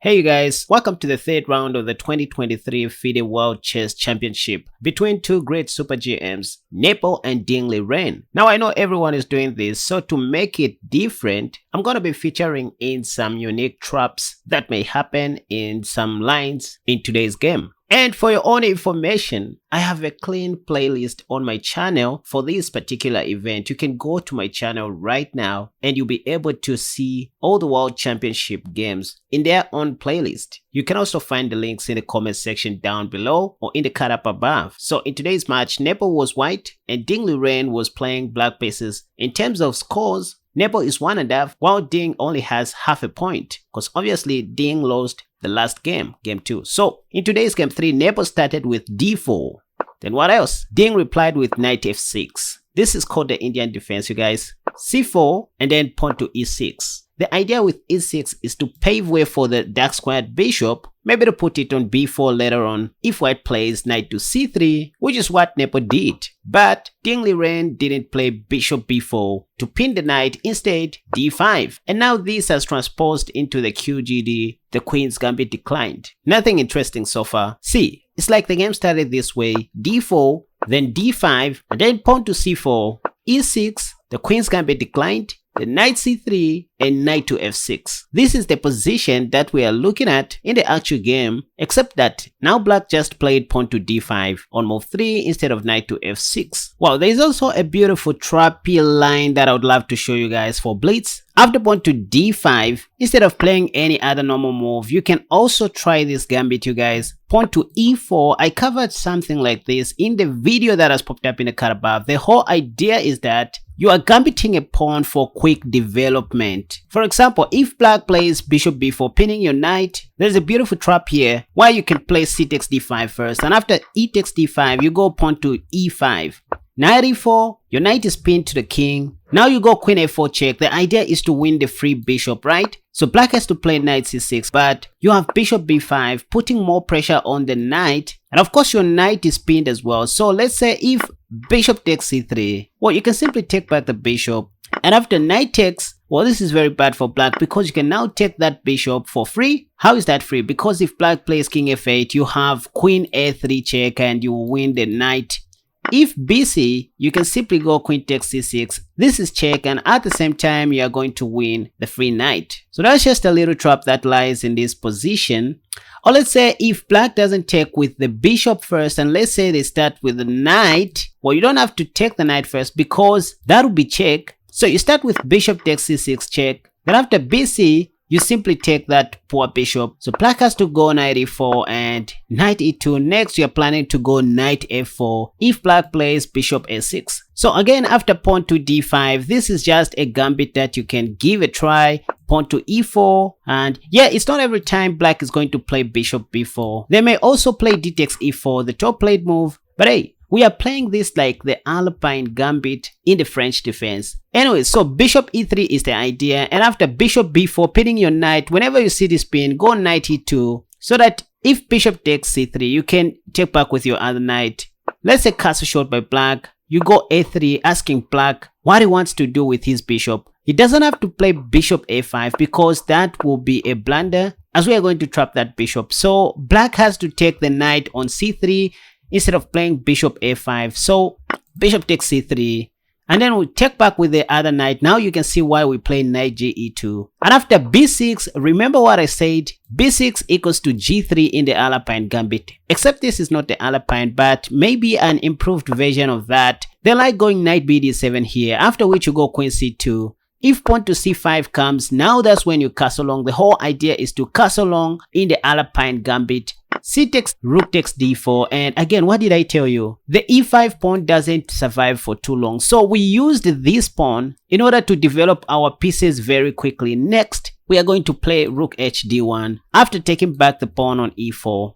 Hey you guys, welcome to the third round of the 2023 FIDE World Chess Championship between two great super GMs, Nepo and Liren. Now I know everyone is doing this, so to make it different, I'm gonna be featuring in some unique traps that may happen in some lines in today's game. And for your own information, I have a clean playlist on my channel for this particular event. You can go to my channel right now and you'll be able to see all the World Championship games in their own playlist. You can also find the links in the comment section down below or in the card up above. So in today's match, Nepo was white and Liren was playing black pieces. In terms of scores, Nepo is 1.5 while Ding only has half a point because obviously Ding lost the last game, game 2. So in today's game 3, Nepo started with d4. Then what else? Ding replied with knight f6. This is called the Indian defense, you guys. c4 and then pawn to e6. The idea with e6 is to pave way for the dark squared bishop, maybe to put it on b4 later on if white plays knight to c3, which is what Nepo did. But Liren didn't play bishop b4 to pin the knight, instead d5. And now this has transposed into the QGD, the queen's gambit declined. Nothing interesting so far. See, it's like the game started this way, d4, then d5, and then pawn to c4, e6, the queen's gambit declined, the knight c3 and knight to f6. This is the position that we are looking at in the actual game, except that now black just played pawn to d5 on move 3 instead of knight to f6. Wow, there is also a beautiful trappy line that I would love to show you guys for blitz. After pawn to d5, instead of playing any other normal move, you can also try this gambit, you guys. Pawn to e4, I covered something like this in the video that has popped up in the card above. The whole idea is that you are gambiting a pawn for quick development. For example, if black plays bishop b4 pinning your knight, there's a beautiful trap here where you can play c takes d5 first, and after e takes d5 you go pawn to e5. Knight e4, your knight is pinned to the king. Now you go queen a4 check. The idea is to win the free bishop, right? So black has to play knight c6, but you have bishop b5, putting more pressure on the knight. And of course your knight is pinned as well. So let's say if bishop takes c3, well, you can simply take back the bishop. And after knight takes, well, this is very bad for black because you can now take that bishop for free. How is that free? Because if black plays king f8, you have queen a3 check and you win the knight. If BC, you can simply go queen takes c6. This is check, and at the same time you are going to win the free knight. So that's just a little trap that lies in this position. Or let's say if black doesn't take with the bishop first, and let's say they start with the knight, well, you don't have to take the knight first because that would be check. So you start with bishop takes c6 check. Then after BC, you simply take that poor bishop. So black has to go knight e4 and knight e2. Next, you're planning to go knight f4 if black plays bishop a6. So again, after pawn to d5, this is just a gambit that you can give a try. Pawn to e4, and yeah, it's not every time black is going to play bishop b4. They may also play d takes e4, the top played move, but hey, we are playing this like the Alpine gambit in the French defense. Anyway, so bishop e3 is the idea, and after bishop b4 pinning your knight, whenever you see this pin, go knight e2, so that if bishop takes c3, you can take back with your other knight. Let's say castle shot by black, you go a3 asking black what he wants to do with his bishop. He doesn't have to play bishop a5 because that will be a blunder as we are going to trap that bishop. So black has to take the knight on c3 instead of playing bishop a5. So bishop takes c3, and then we take back with the other knight. Now you can see why we play knight ge2. And after b6, remember what I said, b6 equals to g3 in the Alpine gambit, except this is not the Alpine but maybe an improved version of that. They like going knight bd7 here, after which you go queen c2. If pawn to c5 comes, now that's when you castle long. The whole idea is to castle long in the Alpine gambit. C takes, rook takes d4, and again, what did I tell you? The e5 pawn doesn't survive for too long, so we used this pawn in order to develop our pieces very quickly. Next, we are going to play rook h d1 after taking back the pawn on e4.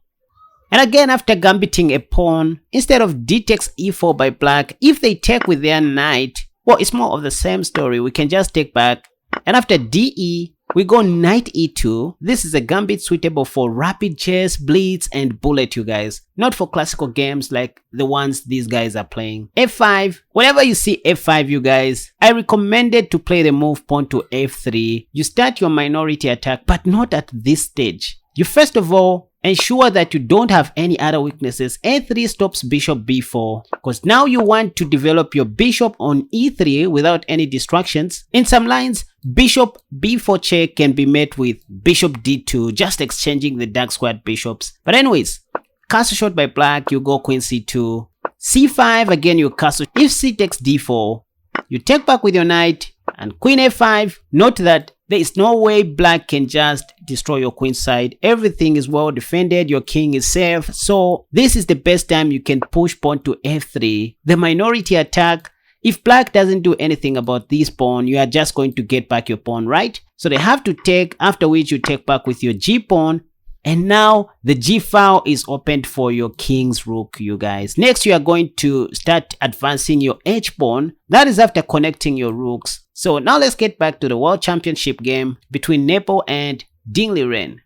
And again, after gambiting a pawn, instead of d takes e4 by black, if they take with their knight, well, it's more of the same story. We can just take back, and after de, we go knight e2. This is a gambit suitable for rapid chess, blitz, and bullet, you guys. Not for classical games like the ones these guys are playing. f5. Whenever you see f5, you guys, I recommended to play the move pawn to f3. You start your minority attack, but not at this stage. You first of all ensure that you don't have any other weaknesses. A3 stops bishop b4 because now you want to develop your bishop on e3 without any distractions. In some lines, bishop b4 check can be met with bishop d2, just exchanging the dark squared bishops. But anyways, castle shot by black, you go queen c2, c5, again you castle. If c takes d4, you take back with your knight and queen a5. Note that there is no way black can just destroy your queen side. Everything is well defended, your king is safe. So this is the best time you can push pawn to f3. The minority attack, if black doesn't do anything about this pawn, you are just going to get back your pawn, right? So they have to take, after which you take back with your g pawn. And now the g file is opened for your king's rook, you guys. Next, you are going to start advancing your h pawn. That is after connecting your rooks. So now let's get back to the World Championship game between Nepo and Liren.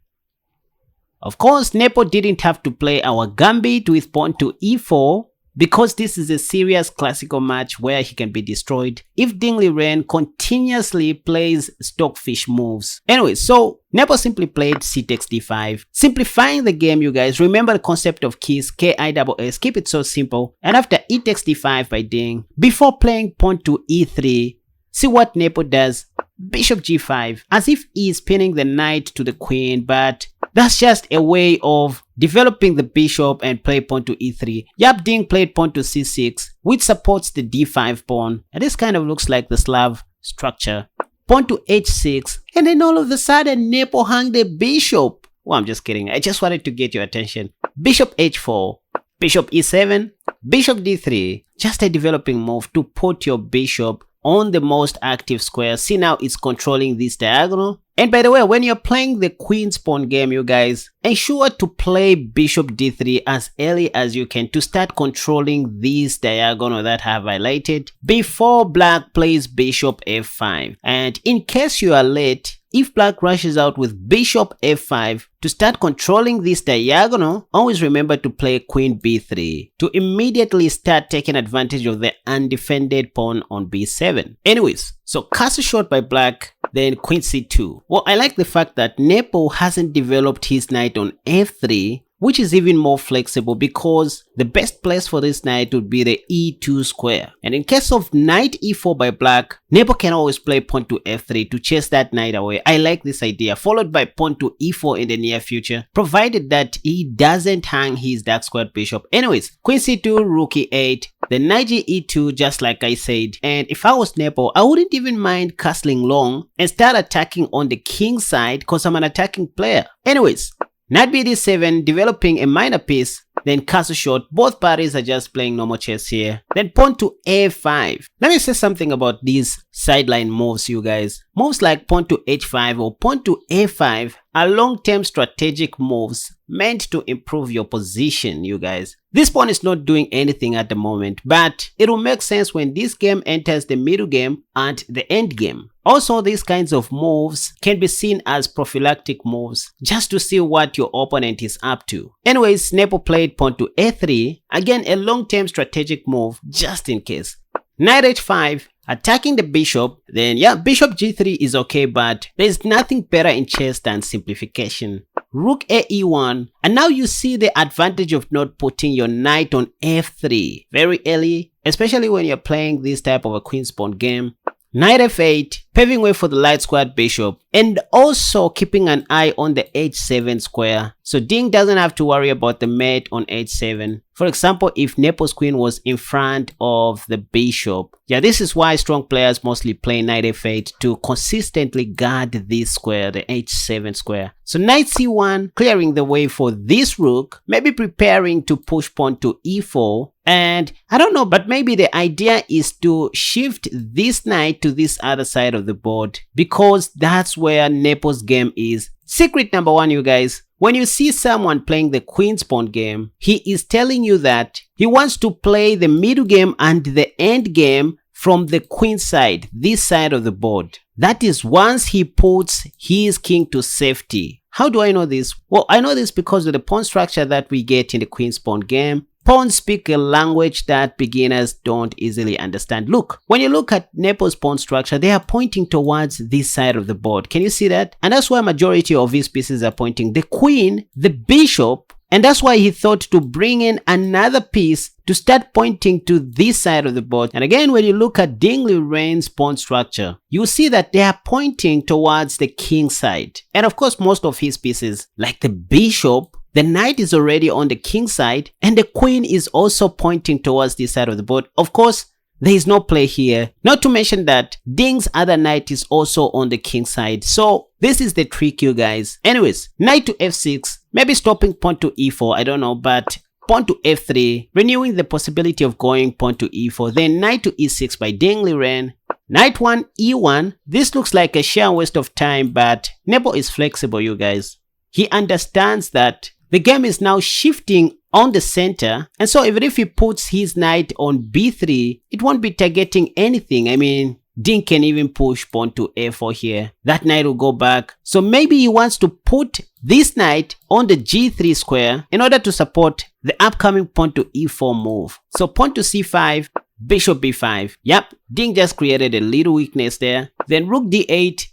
Of course, Nepo didn't have to play our Gambit with pawn to e4 because this is a serious classical match where he can be destroyed if Liren continuously plays stockfish moves. Anyway, so Nepo simply played c takes d5. Simplifying the game, you guys, remember the concept of keys, K-I-S-S, keep it so simple. And after e takes d5 by Ding, before playing pawn to e3, see what Nepo does. Bishop g5, as if he is pinning the knight to the queen, but that's just a way of developing the bishop and play pawn to e3. Yap Ding played pawn to c6, which supports the d5 pawn, and this kind of looks like the Slav structure. Pawn to h6, and then all of a sudden Nepo hung the bishop. Well, I'm just kidding, I just wanted to get your attention. Bishop h4, bishop e7, bishop d3, just a developing move to put your bishop on the most active square. See, now it's controlling this diagonal. And by the way, when you're playing the queen's pawn game, you guys, ensure to play bishop d3 as early as you can to start controlling this diagonal that I have highlighted before black plays bishop f5. And in case you are late, if black rushes out with bishop f5 to start controlling this diagonal, always remember to play queen b3 to immediately start taking advantage of the undefended pawn on b7. Anyways, so castle shot by black, then queen c2. Well, I like the fact that Nepo hasn't developed his knight on f3, which is even more flexible because the best place for this knight would be the e2 square. And in case of knight e4 by black, Nepo can always play pawn to f3 to chase that knight away. I like this idea, followed by pawn to e4 in the near future, provided that he doesn't hang his dark squared bishop. Anyways, queen c2, rook e8, then knight e2, just like I said. And if I was Nepo, I wouldn't even mind castling long and start attacking on the king side because I'm an attacking player. Anyways, knight bd7, developing a minor piece, then castle shot. Both parties are just playing normal chess here. Then pawn to a5. Let me say something about these sideline moves, you guys. Moves like pawn to h5 or pawn to a5 are long-term strategic moves meant to improve your position, you guys. This pawn is not doing anything at the moment, but it will make sense when this game enters the middle game and the end game. Also, these kinds of moves can be seen as prophylactic moves, just to see what your opponent is up to. Anyways, Nepo played pawn to a3, again a long-term strategic move, just in case. Knight h5, attacking the bishop, then yeah, bishop g3 is okay, but there's nothing better in chess than simplification. Rook a e1, and now you see the advantage of not putting your knight on f3 very early, especially when you're playing this type of a queen's pawn game. Knight f8, paving way for the light squared bishop, and also keeping an eye on the h7 square, so Ding doesn't have to worry about the mate on h7. For example, if Nepo's queen was in front of the bishop. Yeah, this is why strong players mostly play knight f8 to consistently guard this square, the h7 square. So knight c1, clearing the way for this rook, maybe preparing to push pawn to e4. And I don't know, but maybe the idea is to shift this knight to this other side of the board, because that's where Nepo's game is. Secret number one, you guys. When you see someone playing the queen's pawn game, he is telling you that he wants to play the middle game and the end game from the queen side, this side of the board. That is once he puts his king to safety. How do I know this? Well, I know this because of the pawn structure that we get in the queen's pawn game. Pawns speak a language that beginners don't easily understand. Look, when you look at Nepal's pawn structure, they are pointing towards this side of the board. Can you see that? And that's why majority of his pieces are pointing. The queen, the bishop, and that's why he thought to bring in another piece to start pointing to this side of the board. And again, when you look at Ding Liren's pawn structure, you see that they are pointing towards the king side. And of course, most of his pieces, like the bishop, the knight is already on the king side, and the queen is also pointing towards this side of the board. Of course, there is no play here. Not to mention that Ding's other knight is also on the king side. So this is the trick, you guys. Anyways, knight to f6, maybe stopping pawn to e4, I don't know, but pawn to f3, renewing the possibility of going pawn to e4, then knight to e6 by Ding Liren. Knight 1, e1. This looks like a sheer waste of time, but Nepo is flexible, you guys. He understands that the game is now shifting on the center, and so even if he puts his knight on b3, it won't be targeting anything. I mean, Ding can even push pawn to a4 here. That knight will go back. So maybe he wants to put this knight on the g3 square in order to support the upcoming pawn to e4 move. So pawn to c5, bishop b5. Yep, Ding just created a little weakness there. Then rook d8,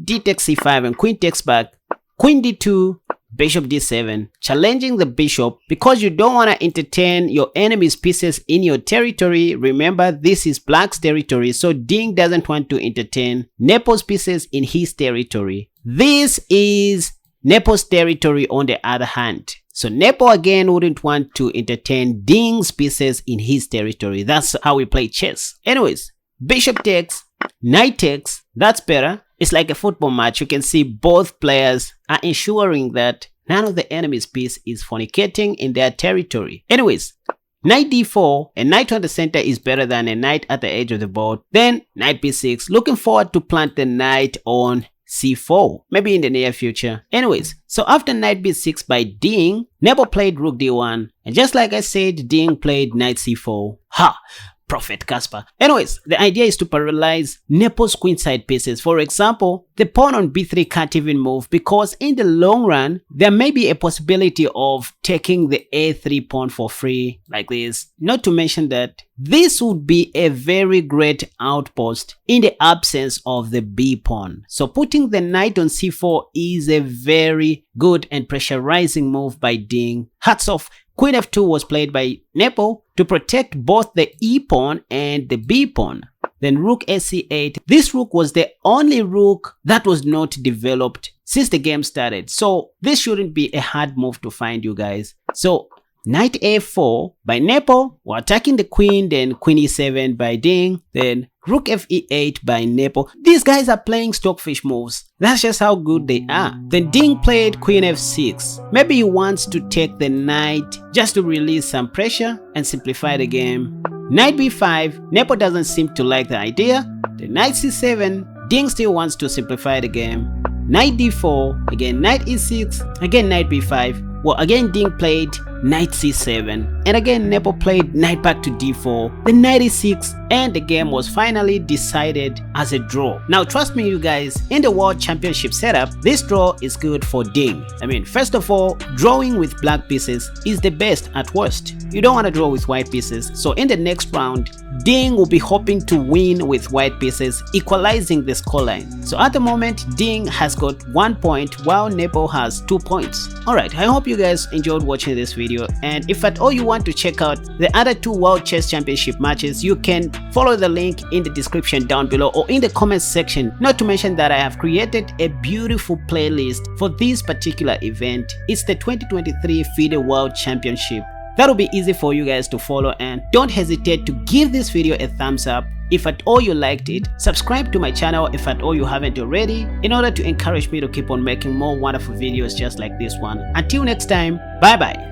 d takes c5, and queen takes back. Queen d2, bishop d7, challenging the bishop because you don't want to entertain your enemy's pieces in your territory. Remember, this is black's territory, so Ding doesn't want to entertain Nepo's pieces in his territory. This is Nepo's territory on the other hand. So Nepo again wouldn't want to entertain Ding's pieces in his territory. That's how we play chess. Anyways, bishop takes, knight takes, that's better. It's like a football match. You can see both players are ensuring that none of the enemy's piece is fornicating in their territory. Anyways, knight d4, a knight on the center is better than a knight at the edge of the board. Then knight b6, looking forward to plant the knight on c4, maybe in the near future. Anyways, so after knight b6 by Ding, Nepo played rook d1, and just like I said, Ding played knight c4. Ha! Prophet Casper. Anyways, the idea is to paralyze Nepo's queenside pieces. For example, the pawn on b3 can't even move because in the long run, there may be a possibility of taking the a3 pawn for free like this. Not to mention that this would be a very great outpost in the absence of the b pawn. So putting the knight on c4 is a very good and pressurizing move by Ding. Hats off. Queen f2 was played by Nepo to protect both the e pawn and the b pawn. Then rook sc8. This rook was the only rook that was not developed since the game started. So this shouldn't be a hard move to find, you guys. So knight a4 by Nepo, we're attacking the queen, then queen e7 by Ding, then rook fe8 by Nepo. These guys are playing stockfish moves. That's just how good they are. Then Ding played queen f6. Maybe he wants to take the knight just to release some pressure and simplify the game. Knight b5, Nepo doesn't seem to like the idea. Then knight c7, Ding still wants to simplify the game. Knight d4, again knight e6, again knight b5. Well, again Ding played knight c7, and again Nepo played knight back to d4, then knight e6, and the game was finally decided as a draw. Now trust me, you guys, in the World Championship setup, this draw is good for Ding. I mean, first of all, drawing with black pieces is the best at worst. You don't want to draw with white pieces, so in the next round, Ding will be hoping to win with white pieces, equalizing the scoreline. So at the moment, Ding has got 1 point while Nepo has 2 points. Alright, I hope you guys enjoyed watching this video, and if at all you want to check out the other 2 World Chess Championship matches, you can follow the link in the description down below or in the comments section. Not to mention that I have created a beautiful playlist for this particular event. It's the 2023 FIDE World Championship. That'll be easy for you guys to follow, and don't hesitate to give this video a thumbs up if at all you liked it. Subscribe to my channel if at all you haven't already, in order to encourage me to keep on making more wonderful videos just like this one. Until next time, bye bye.